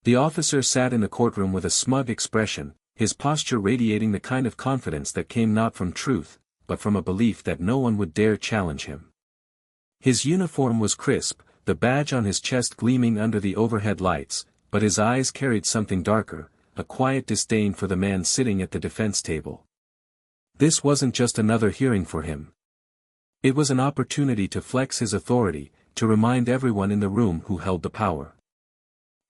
The officer sat in the courtroom with a smug expression, his posture radiating the kind of confidence that came not from truth, but from a belief that no one would dare challenge him. His uniform was crisp, the badge on his chest gleaming under the overhead lights, but his eyes carried something darker, a quiet disdain for the man sitting at the defense table. This wasn't just another hearing for him. It was an opportunity to flex his authority, to remind everyone in the room who held the power.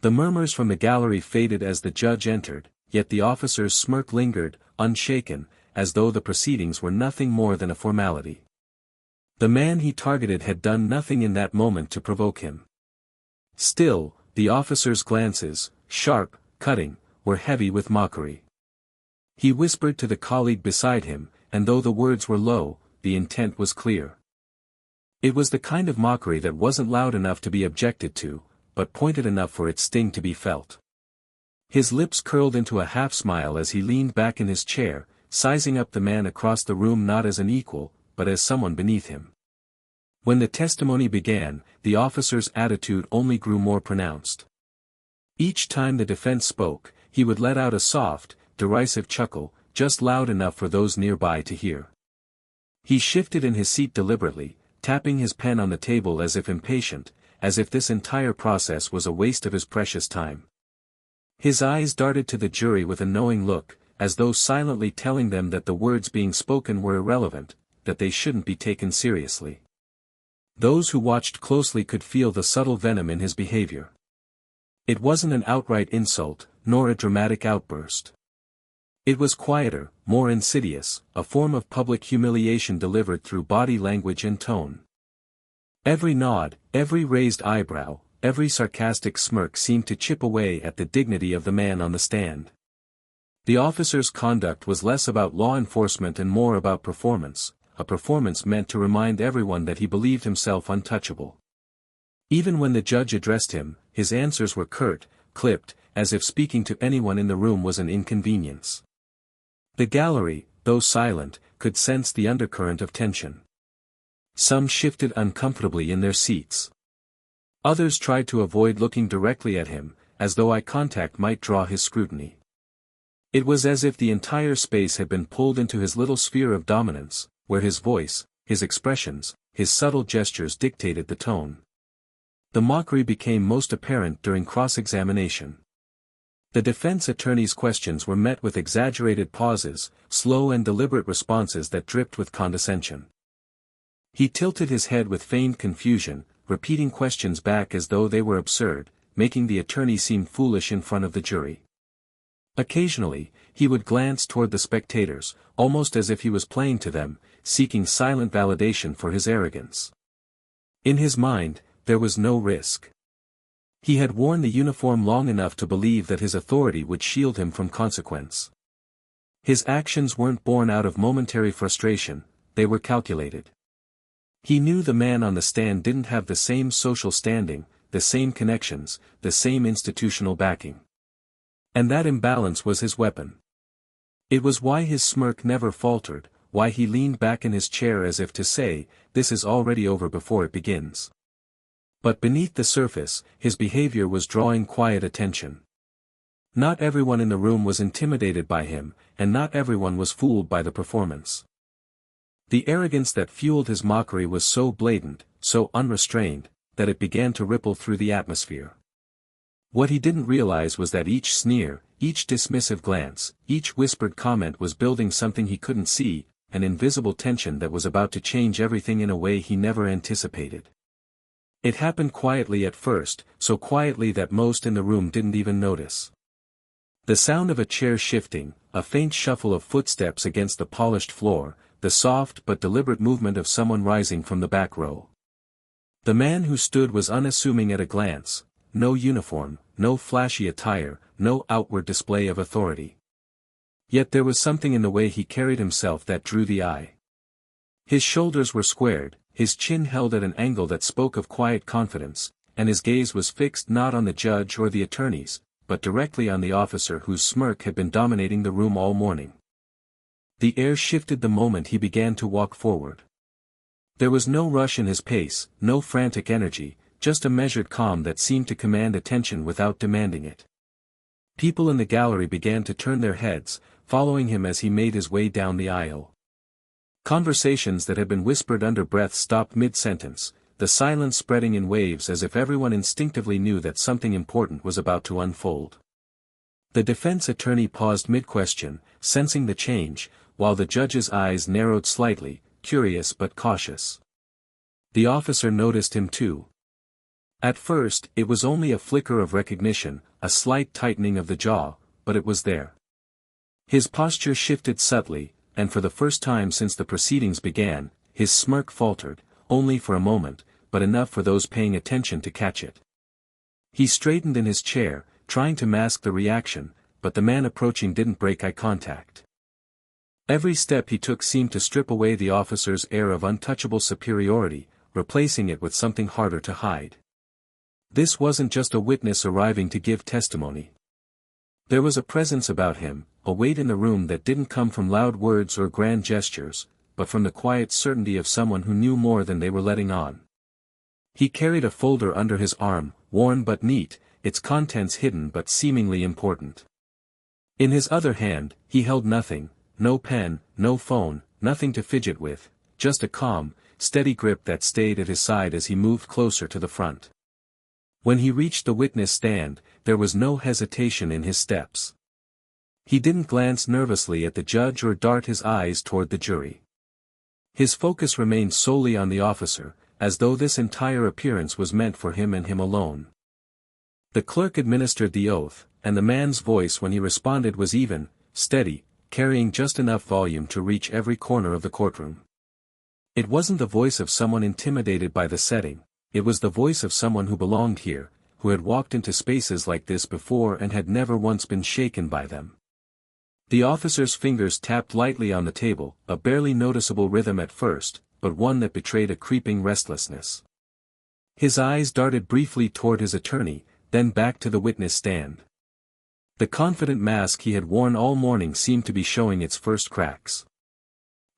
The murmurs from the gallery faded as the judge entered, yet the officer's smirk lingered, unshaken, as though the proceedings were nothing more than a formality. The man he targeted had done nothing in that moment to provoke him. Still, the officer's glances, sharp, cutting, were heavy with mockery. He whispered to the colleague beside him, and though the words were low, the intent was clear. It was the kind of mockery that wasn't loud enough to be objected to, but pointed enough for its sting to be felt. His lips curled into a half-smile as he leaned back in his chair, sizing up the man across the room not as an equal, but as someone beneath him. When the testimony began, the officer's attitude only grew more pronounced. Each time the defense spoke, he would let out a soft, derisive chuckle, just loud enough for those nearby to hear. He shifted in his seat deliberately, tapping his pen on the table as if impatient, as if this entire process was a waste of his precious time. His eyes darted to the jury with a knowing look, as though silently telling them that the words being spoken were irrelevant, that they shouldn't be taken seriously. Those who watched closely could feel the subtle venom in his behavior. It wasn't an outright insult, nor a dramatic outburst. It was quieter, more insidious, a form of public humiliation delivered through body language and tone. Every nod, every raised eyebrow, every sarcastic smirk seemed to chip away at the dignity of the man on the stand. The officer's conduct was less about law enforcement and more about performance, a performance meant to remind everyone that he believed himself untouchable. Even when the judge addressed him, his answers were curt, clipped, as if speaking to anyone in the room was an inconvenience. The gallery, though silent, could sense the undercurrent of tension. Some shifted uncomfortably in their seats. Others tried to avoid looking directly at him, as though eye contact might draw his scrutiny. It was as if the entire space had been pulled into his little sphere of dominance, where his voice, his expressions, his subtle gestures dictated the tone. The mockery became most apparent during cross-examination. The defense attorney's questions were met with exaggerated pauses, slow and deliberate responses that dripped with condescension. He tilted his head with feigned confusion, repeating questions back as though they were absurd, making the attorney seem foolish in front of the jury. Occasionally, he would glance toward the spectators, almost as if he was playing to them, seeking silent validation for his arrogance. In his mind, there was no risk. He had worn the uniform long enough to believe that his authority would shield him from consequence. His actions weren't born out of momentary frustration, they were calculated. He knew the man on the stand didn't have the same social standing, the same connections, the same institutional backing. And that imbalance was his weapon. It was why his smirk never faltered, why he leaned back in his chair as if to say, "This is already over before it begins." But beneath the surface, his behavior was drawing quiet attention. Not everyone in the room was intimidated by him, and not everyone was fooled by the performance. The arrogance that fueled his mockery was so blatant, so unrestrained, that it began to ripple through the atmosphere. What he didn't realize was that each sneer, each dismissive glance, each whispered comment was building something he couldn't see, an invisible tension that was about to change everything in a way he never anticipated. It happened quietly at first, so quietly that most in the room didn't even notice. The sound of a chair shifting, a faint shuffle of footsteps against the polished floor, the soft but deliberate movement of someone rising from the back row. The man who stood was unassuming at a glance, no uniform, no flashy attire, no outward display of authority. Yet there was something in the way he carried himself that drew the eye. His shoulders were squared, his chin held at an angle that spoke of quiet confidence, and his gaze was fixed not on the judge or the attorneys, but directly on the officer whose smirk had been dominating the room all morning. The air shifted the moment he began to walk forward. There was no rush in his pace, no frantic energy, just a measured calm that seemed to command attention without demanding it. People in the gallery began to turn their heads, following him as he made his way down the aisle. Conversations that had been whispered under breath stopped mid-sentence, the silence spreading in waves as if everyone instinctively knew that something important was about to unfold. The defense attorney paused mid-question, sensing the change, while the judge's eyes narrowed slightly, curious but cautious. The officer noticed him too. At first, it was only a flicker of recognition, a slight tightening of the jaw, but it was there. His posture shifted subtly, and for the first time since the proceedings began, his smirk faltered, only for a moment, but enough for those paying attention to catch it. He straightened in his chair, trying to mask the reaction, but the man approaching didn't break eye contact. Every step he took seemed to strip away the officer's air of untouchable superiority, replacing it with something harder to hide. This wasn't just a witness arriving to give testimony. There was a presence about him, a weight in the room that didn't come from loud words or grand gestures, but from the quiet certainty of someone who knew more than they were letting on. He carried a folder under his arm, worn but neat, its contents hidden but seemingly important. In his other hand, he held nothing, no pen, no phone, nothing to fidget with, just a calm, steady grip that stayed at his side as he moved closer to the front. When he reached the witness stand, there was no hesitation in his steps. He didn't glance nervously at the judge or dart his eyes toward the jury. His focus remained solely on the officer, as though this entire appearance was meant for him and him alone. The clerk administered the oath, and the man's voice when he responded was even, steady, carrying just enough volume to reach every corner of the courtroom. It wasn't the voice of someone intimidated by the setting, it was the voice of someone who belonged here, who had walked into spaces like this before and had never once been shaken by them. The officer's fingers tapped lightly on the table, a barely noticeable rhythm at first, but one that betrayed a creeping restlessness. His eyes darted briefly toward his attorney, then back to the witness stand. The confident mask he had worn all morning seemed to be showing its first cracks.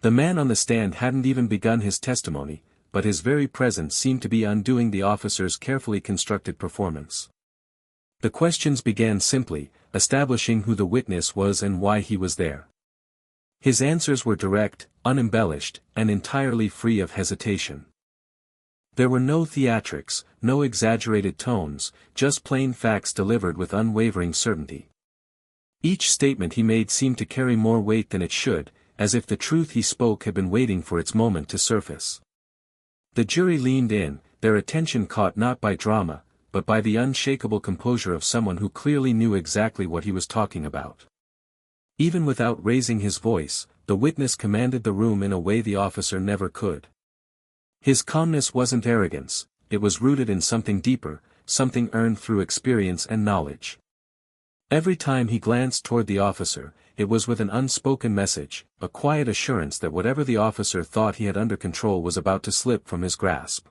The man on the stand hadn't even begun his testimony, but his very presence seemed to be undoing the officer's carefully constructed performance. The questions began simply, establishing who the witness was and why he was there. His answers were direct, unembellished, and entirely free of hesitation. There were no theatrics, no exaggerated tones, just plain facts delivered with unwavering certainty. Each statement he made seemed to carry more weight than it should, as if the truth he spoke had been waiting for its moment to surface. The jury leaned in, their attention caught not by drama, but by the unshakable composure of someone who clearly knew exactly what he was talking about. Even without raising his voice, the witness commanded the room in a way the officer never could. His calmness wasn't arrogance, it was rooted in something deeper, something earned through experience and knowledge. Every time he glanced toward the officer, it was with an unspoken message, a quiet assurance that whatever the officer thought he had under control was about to slip from his grasp.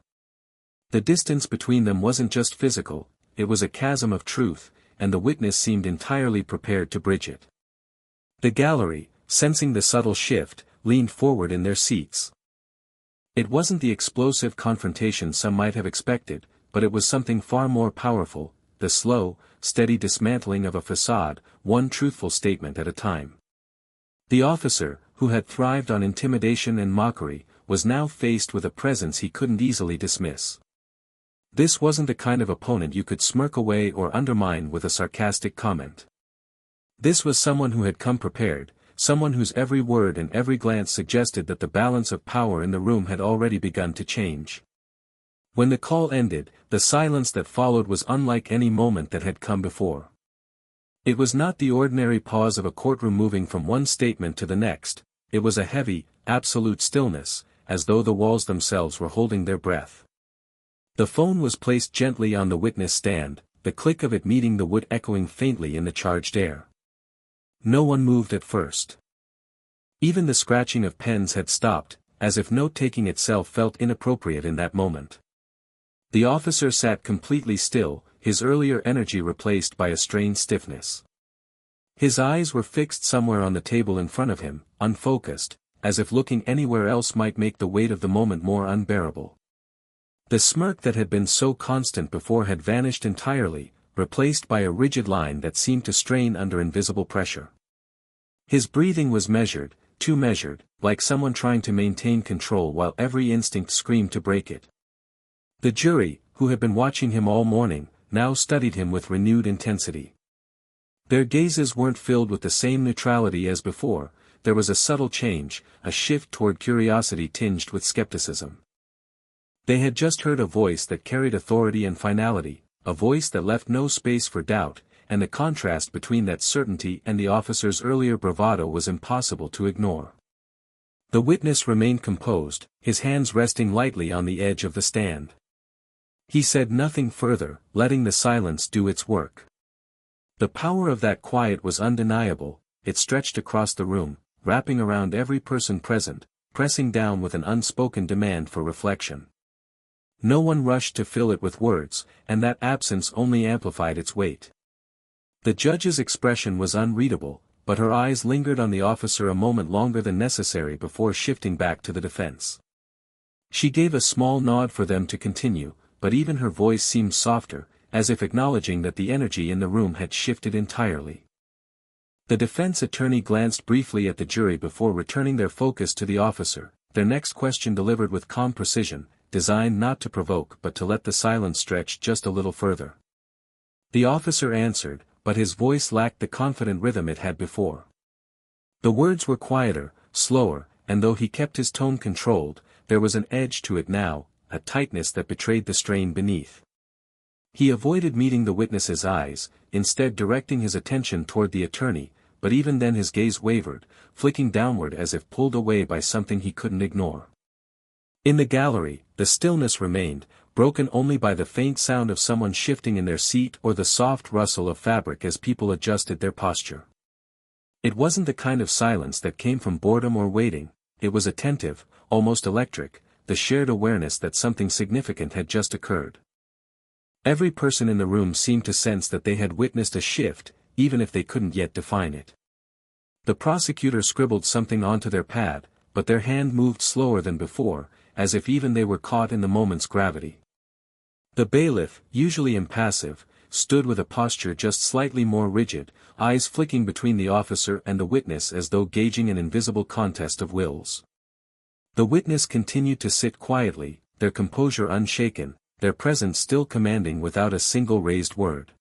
The distance between them wasn't just physical, it was a chasm of truth, and the witness seemed entirely prepared to bridge it. The gallery, sensing the subtle shift, leaned forward in their seats. It wasn't the explosive confrontation some might have expected, but it was something far more powerful, the slow, steady dismantling of a facade, one truthful statement at a time. The officer, who had thrived on intimidation and mockery, was now faced with a presence he couldn't easily dismiss. This wasn't the kind of opponent you could smirk away or undermine with a sarcastic comment. This was someone who had come prepared, someone whose every word and every glance suggested that the balance of power in the room had already begun to change. When the call ended, the silence that followed was unlike any moment that had come before. It was not the ordinary pause of a courtroom moving from one statement to the next, it was a heavy, absolute stillness, as though the walls themselves were holding their breath. The phone was placed gently on the witness stand, the click of it meeting the wood echoing faintly in the charged air. No one moved at first. Even the scratching of pens had stopped, as if note-taking itself felt inappropriate in that moment. The officer sat completely still, his earlier energy replaced by a strained stiffness. His eyes were fixed somewhere on the table in front of him, unfocused, as if looking anywhere else might make the weight of the moment more unbearable. The smirk that had been so constant before had vanished entirely, replaced by a rigid line that seemed to strain under invisible pressure. His breathing was measured, too measured, like someone trying to maintain control while every instinct screamed to break it. The jury, who had been watching him all morning, now studied him with renewed intensity. Their gazes weren't filled with the same neutrality as before, there was a subtle change, a shift toward curiosity tinged with skepticism. They had just heard a voice that carried authority and finality, a voice that left no space for doubt, and the contrast between that certainty and the officer's earlier bravado was impossible to ignore. The witness remained composed, his hands resting lightly on the edge of the stand. He said nothing further, letting the silence do its work. The power of that quiet was undeniable, it stretched across the room, wrapping around every person present, pressing down with an unspoken demand for reflection. No one rushed to fill it with words, and that absence only amplified its weight. The judge's expression was unreadable, but her eyes lingered on the officer a moment longer than necessary before shifting back to the defense. She gave a small nod for them to continue, but even her voice seemed softer, as if acknowledging that the energy in the room had shifted entirely. The defense attorney glanced briefly at the jury before returning their focus to the officer, their next question delivered with calm precision, designed not to provoke but to let the silence stretch just a little further. The officer answered, but his voice lacked the confident rhythm it had before. The words were quieter, slower, and though he kept his tone controlled, there was an edge to it now, a tightness that betrayed the strain beneath. He avoided meeting the witness's eyes, instead directing his attention toward the attorney, but even then his gaze wavered, flicking downward as if pulled away by something he couldn't ignore. In the gallery, the stillness remained, broken only by the faint sound of someone shifting in their seat or the soft rustle of fabric as people adjusted their posture. It wasn't the kind of silence that came from boredom or waiting, it was attentive, almost electric, the shared awareness that something significant had just occurred. Every person in the room seemed to sense that they had witnessed a shift, even if they couldn't yet define it. The prosecutor scribbled something onto their pad, but their hand moved slower than before, as if even they were caught in the moment's gravity. The bailiff, usually impassive, stood with a posture just slightly more rigid, eyes flicking between the officer and the witness as though gauging an invisible contest of wills. The witness continued to sit quietly, their composure unshaken, their presence still commanding without a single raised word.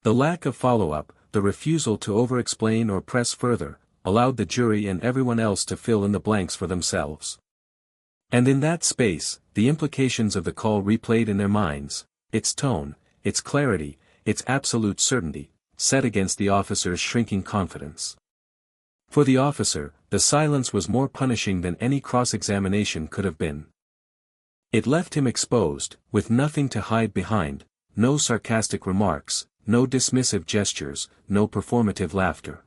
The lack of follow-up, the refusal to over-explain or press further, allowed the jury and everyone else to fill in the blanks for themselves. And in that space, the implications of the call replayed in their minds, its tone, its clarity, its absolute certainty, set against the officer's shrinking confidence. For the officer, the silence was more punishing than any cross-examination could have been. It left him exposed, with nothing to hide behind, no sarcastic remarks, no dismissive gestures, no performative laughter.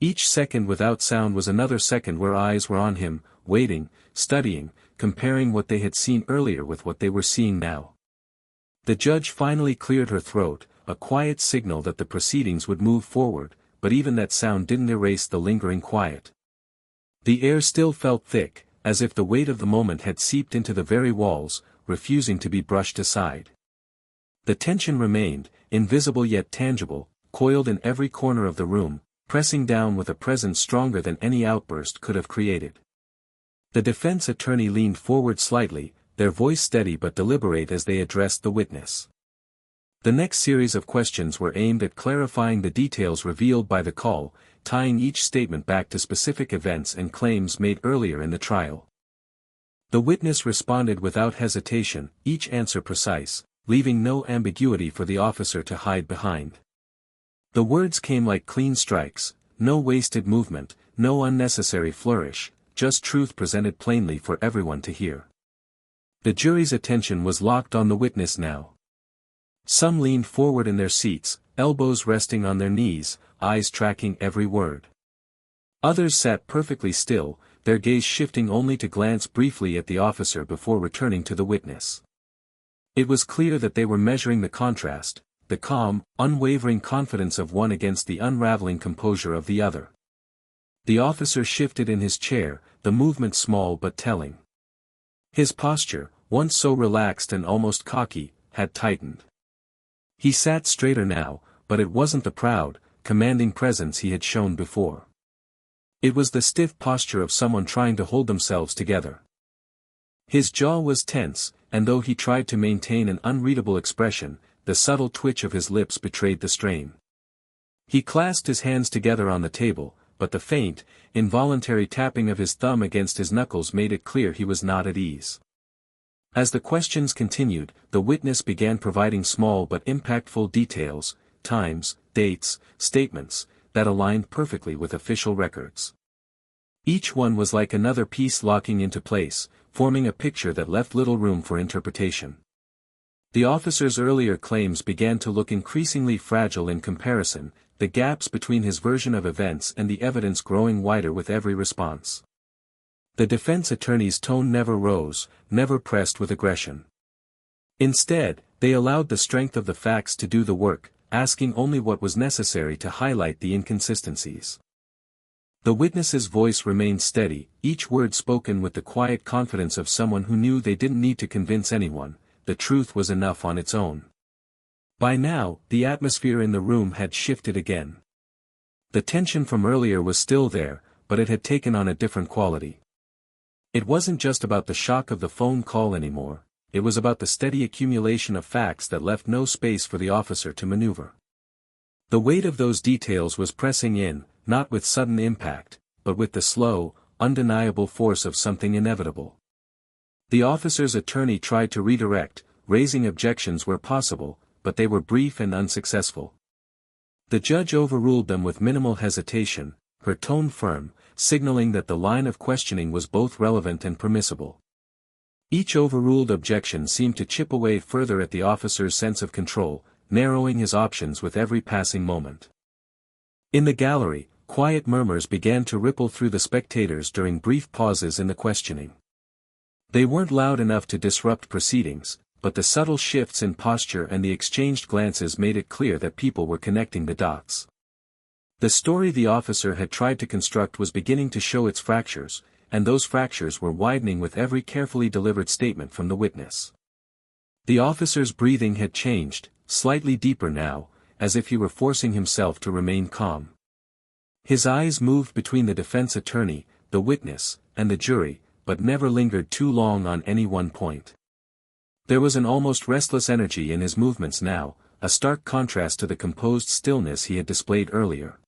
Each second without sound was another second where eyes were on him, waiting, studying, comparing what they had seen earlier with what they were seeing now. The judge finally cleared her throat, a quiet signal that the proceedings would move forward, but even that sound didn't erase the lingering quiet. The air still felt thick, as if the weight of the moment had seeped into the very walls, refusing to be brushed aside. The tension remained, invisible yet tangible, coiled in every corner of the room, pressing down with a presence stronger than any outburst could have created. The defense attorney leaned forward slightly, their voice steady but deliberate as they addressed the witness. The next series of questions were aimed at clarifying the details revealed by the call, tying each statement back to specific events and claims made earlier in the trial. The witness responded without hesitation, each answer precise, leaving no ambiguity for the officer to hide behind. The words came like clean strikes, no wasted movement, no unnecessary flourish, just truth presented plainly for everyone to hear. The jury's attention was locked on the witness now. Some leaned forward in their seats, elbows resting on their knees, eyes tracking every word. Others sat perfectly still, their gaze shifting only to glance briefly at the officer before returning to the witness. It was clear that they were measuring the contrast, the calm, unwavering confidence of one against the unraveling composure of the other. The officer shifted in his chair, the movement small but telling. His posture, once so relaxed and almost cocky, had tightened. He sat straighter now, but it wasn't the proud, commanding presence he had shown before. It was the stiff posture of someone trying to hold themselves together. His jaw was tense, and though he tried to maintain an unreadable expression, the subtle twitch of his lips betrayed the strain. He clasped his hands together on the table, but the faint, involuntary tapping of his thumb against his knuckles made it clear he was not at ease. As the questions continued, the witness began providing small but impactful details, times, dates, statements, that aligned perfectly with official records. Each one was like another piece locking into place, forming a picture that left little room for interpretation. The officer's earlier claims began to look increasingly fragile in comparison, the gaps between his version of events and the evidence growing wider with every response. The defense attorney's tone never rose, never pressed with aggression. Instead, they allowed the strength of the facts to do the work, asking only what was necessary to highlight the inconsistencies. The witness's voice remained steady, each word spoken with the quiet confidence of someone who knew they didn't need to convince anyone, the truth was enough on its own. By now, the atmosphere in the room had shifted again. The tension from earlier was still there, but it had taken on a different quality. It wasn't just about the shock of the phone call anymore, it was about the steady accumulation of facts that left no space for the officer to maneuver. The weight of those details was pressing in, not with sudden impact, but with the slow, undeniable force of something inevitable. The officer's attorney tried to redirect, raising objections where possible, but they were brief and unsuccessful. The judge overruled them with minimal hesitation, her tone firm, signaling that the line of questioning was both relevant and permissible. Each overruled objection seemed to chip away further at the officer's sense of control, narrowing his options with every passing moment. In the gallery, quiet murmurs began to ripple through the spectators during brief pauses in the questioning. They weren't loud enough to disrupt proceedings, but the subtle shifts in posture and the exchanged glances made it clear that people were connecting the dots. The story the officer had tried to construct was beginning to show its fractures, and those fractures were widening with every carefully delivered statement from the witness. The officer's breathing had changed, slightly deeper now, as if he were forcing himself to remain calm. His eyes moved between the defense attorney, the witness, and the jury, but never lingered too long on any one point. There was an almost restless energy in his movements now, a stark contrast to the composed stillness he had displayed earlier.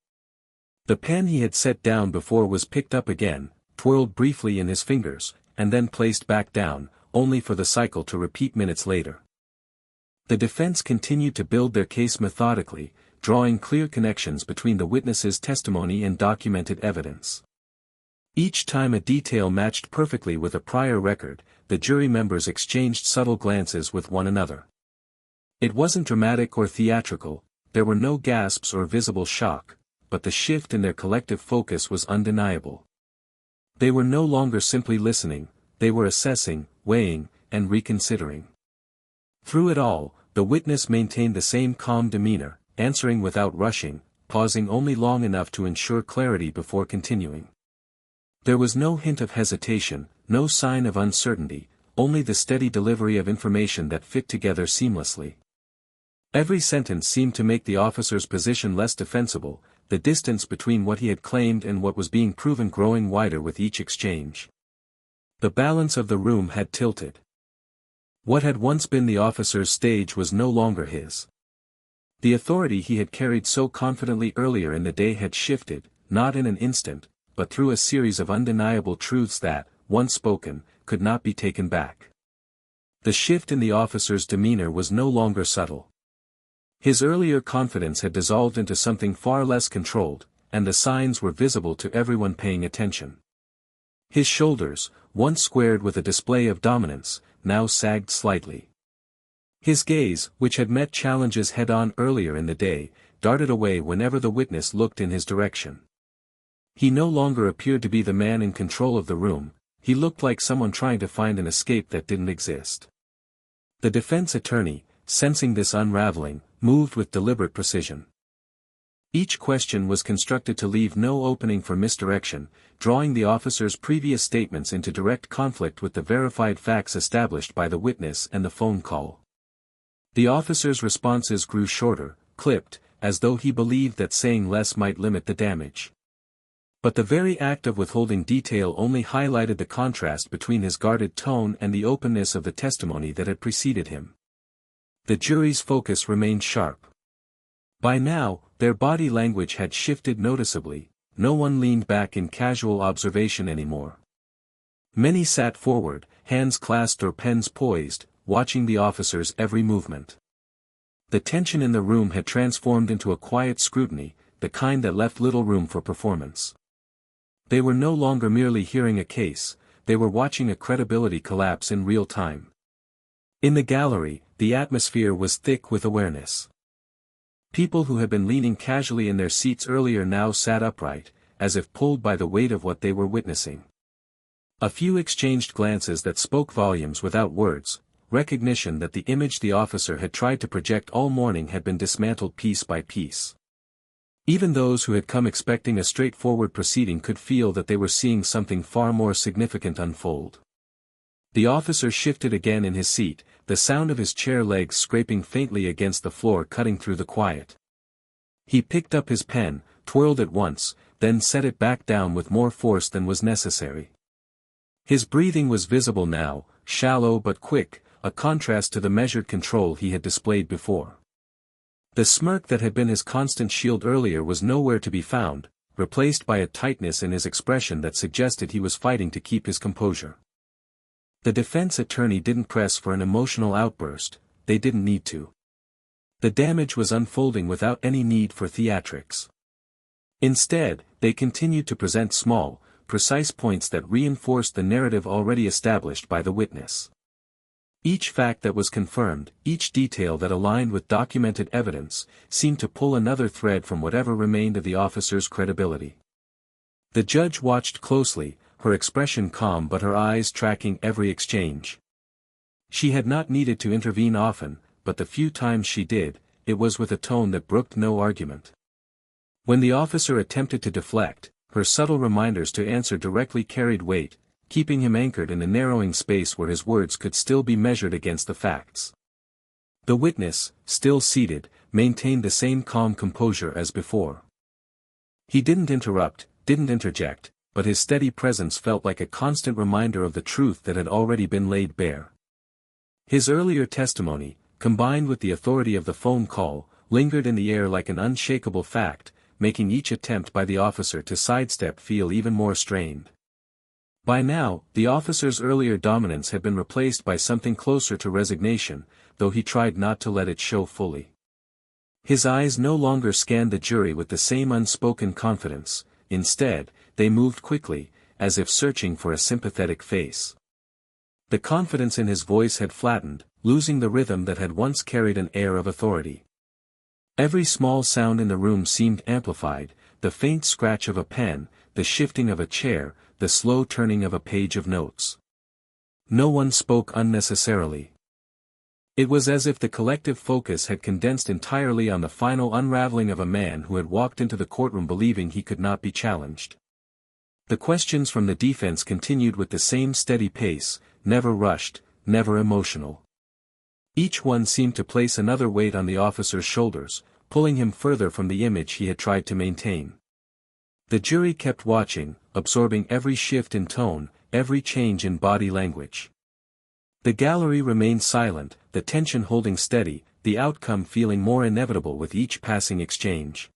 The pen he had set down before was picked up again, twirled briefly in his fingers, and then placed back down, only for the cycle to repeat minutes later. The defense continued to build their case methodically, drawing clear connections between the witness's testimony and documented evidence. Each time a detail matched perfectly with a prior record, the jury members exchanged subtle glances with one another. It wasn't dramatic or theatrical, there were no gasps or visible shock, but the shift in their collective focus was undeniable. They were no longer simply listening, they were assessing, weighing, and reconsidering. Through it all, the witness maintained the same calm demeanor, answering without rushing, pausing only long enough to ensure clarity before continuing. There was no hint of hesitation, no sign of uncertainty, only the steady delivery of information that fit together seamlessly. Every sentence seemed to make the officer's position less defensible, the distance between what he had claimed and what was being proven growing wider with each exchange. The balance of the room had tilted. What had once been the officer's stage was no longer his. The authority he had carried so confidently earlier in the day had shifted, not in an instant, but through a series of undeniable truths that, once spoken, could not be taken back. The shift in the officer's demeanor was no longer subtle. His earlier confidence had dissolved into something far less controlled, and the signs were visible to everyone paying attention. His shoulders, once squared with a display of dominance, now sagged slightly. His gaze, which had met challenges head-on earlier in the day, darted away whenever the witness looked in his direction. He no longer appeared to be the man in control of the room, he looked like someone trying to find an escape that didn't exist. The defense attorney, sensing this unraveling, moved with deliberate precision. Each question was constructed to leave no opening for misdirection, drawing the officer's previous statements into direct conflict with the verified facts established by the witness and the phone call. The officer's responses grew shorter, clipped, as though he believed that saying less might limit the damage. But the very act of withholding detail only highlighted the contrast between his guarded tone and the openness of the testimony that had preceded him. The jury's focus remained sharp. By now, their body language had shifted noticeably. No one leaned back in casual observation anymore. Many sat forward, hands clasped or pens poised, watching the officer's every movement. The tension in the room had transformed into a quiet scrutiny, the kind that left little room for performance. They were no longer merely hearing a case, they were watching a credibility collapse in real time. In the gallery, the atmosphere was thick with awareness. People who had been leaning casually in their seats earlier now sat upright, as if pulled by the weight of what they were witnessing. A few exchanged glances that spoke volumes without words, recognition that the image the officer had tried to project all morning had been dismantled piece by piece. Even those who had come expecting a straightforward proceeding could feel that they were seeing something far more significant unfold. The officer shifted again in his seat, the sound of his chair legs scraping faintly against the floor cutting through the quiet. He picked up his pen, twirled it once, then set it back down with more force than was necessary. His breathing was visible now, shallow but quick, a contrast to the measured control he had displayed before. The smirk that had been his constant shield earlier was nowhere to be found, replaced by a tightness in his expression that suggested he was fighting to keep his composure. The defense attorney didn't press for an emotional outburst, they didn't need to. The damage was unfolding without any need for theatrics. Instead, they continued to present small, precise points that reinforced the narrative already established by the witness. Each fact that was confirmed, each detail that aligned with documented evidence, seemed to pull another thread from whatever remained of the officer's credibility. The judge watched closely, her expression calm but her eyes tracking every exchange. She had not needed to intervene often, but the few times she did, it was with a tone that brooked no argument. When the officer attempted to deflect, her subtle reminders to answer directly carried weight, keeping him anchored in a narrowing space where his words could still be measured against the facts. The witness, still seated, maintained the same calm composure as before. He didn't interrupt, didn't interject, but his steady presence felt like a constant reminder of the truth that had already been laid bare. His earlier testimony, combined with the authority of the phone call, lingered in the air like an unshakable fact, making each attempt by the officer to sidestep feel even more strained. By now, the officer's earlier dominance had been replaced by something closer to resignation, though he tried not to let it show fully. His eyes no longer scanned the jury with the same unspoken confidence, instead, they moved quickly, as if searching for a sympathetic face. The confidence in his voice had flattened, losing the rhythm that had once carried an air of authority. Every small sound in the room seemed amplified, the faint scratch of a pen, the shifting of a chair, the slow turning of a page of notes. No one spoke unnecessarily. It was as if the collective focus had condensed entirely on the final unraveling of a man who had walked into the courtroom believing he could not be challenged. The questions from the defense continued with the same steady pace, never rushed, never emotional. Each one seemed to place another weight on the officer's shoulders, pulling him further from the image he had tried to maintain. The jury kept watching, absorbing every shift in tone, every change in body language. The gallery remained silent, the tension holding steady, the outcome feeling more inevitable with each passing exchange.